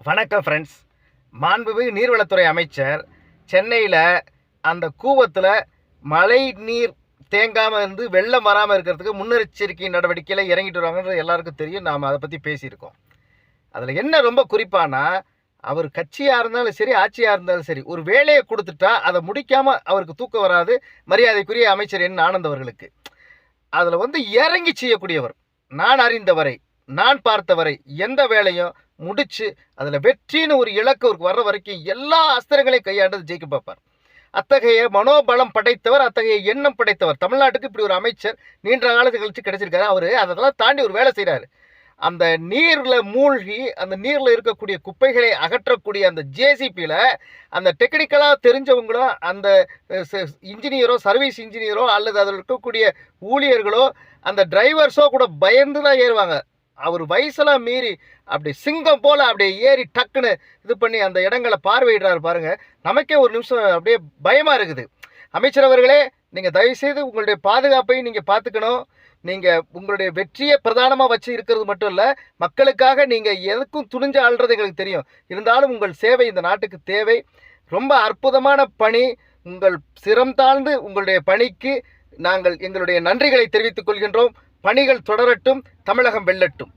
வணக்கம் ஃப்ரெண்ட்ஸ். மாண்புமிகு நீர்வளத்துறை அமைச்சர் சென்னையில் அந்த கூவத்தில் மழை நீர் தேங்காமல் இருந்து வெள்ளம் வராமல் இருக்கிறதுக்கு முன்னெச்சரிக்கை நடவடிக்கையில் இறங்கிட்டு வருவாங்கன்றது எல்லாருக்கும் தெரியும். நாம் அதை பற்றி பேசியிருக்கோம். அதில் என்ன ரொம்ப குறிப்பானா, அவர் கட்சியாக இருந்தாலும் சரி, ஆட்சியாக இருந்தாலும் சரி, ஒரு வேலையை கொடுத்துட்டா அதை முடிக்காமல் அவருக்கு தூக்கம் வராது. மரியாதைக்குரிய அமைச்சர் என் ஆனந்த் அவர்களுக்கு அதில் இறங்கி செய்யக்கூடியவர். நான் அறிந்தவரை, நான் பார்த்தவரை, எந்த வேலையும் முடிச்சு அதில் வெற்றின்னு ஒரு இலக்கு வர்ற வரைக்கும் எல்லா அஸ்திரங்களையும் கையாண்டு ஜெயிக்க பார்ப்பார். அத்தகைய மனோபலம் படைத்தவர், அத்தகைய எண்ணம் படைத்தவர். தமிழ்நாட்டுக்கு இப்படி ஒரு அமைச்சர் நீண்ட காலத்து கழிச்சு கிடைச்சிருக்காரு. அவர் அதெல்லாம் தாண்டி ஒரு வேலை செய்கிறாரு. அந்த நீரில் மூழ்கி அந்த நீரில் இருக்கக்கூடிய குப்பைகளை அகற்றக்கூடிய அந்த ஜேசிபியில் அந்த டெக்னிக்கலாக தெரிஞ்சவங்களோ, அந்த இன்ஜினியரோ, சர்வீஸ் இன்ஜினியரோ, அல்லது அதில் இருக்கக்கூடிய ஊழியர்களோ, அந்த டிரைவர்ஸோ கூட பயந்து தான் ஏறுவாங்க. அவர் வயசெல்லாம் மீறி அப்படி சிங்கம் போல் அப்படியே ஏறி டக்குன்னு இது பண்ணி அந்த இடங்களை பார்வையிடுறாரு பாருங்க. நமக்கே ஒரு நிமிஷம் அப்படியே பயமாக இருக்குது. அமைச்சர் அவர்களே, நீங்கள் தயவுசெய்து உங்களுடைய பாதுகாப்பை நீங்கள் பார்த்துக்கணும். நீங்கள் உங்களுடைய வெற்றியை பிரதானமாக வச்சு இருக்கிறது மட்டும் இல்லை, மக்களுக்காக நீங்கள் எதுக்கும் துணிஞ்சு ஆள்றது எங்களுக்கு தெரியும். இருந்தாலும் உங்கள் சேவை இந்த நாட்டுக்கு தேவை. ரொம்ப அற்புதமான பணி. உங்கள் சிரம் தாழ்ந்து உங்களுடைய பணிக்கு நாங்கள் எங்களுடைய நன்றிகளை தெரிவித்துக் கொள்கின்றோம். பணிகள் தொடரட்டும். தமிழகம் வெல்லட்டும்.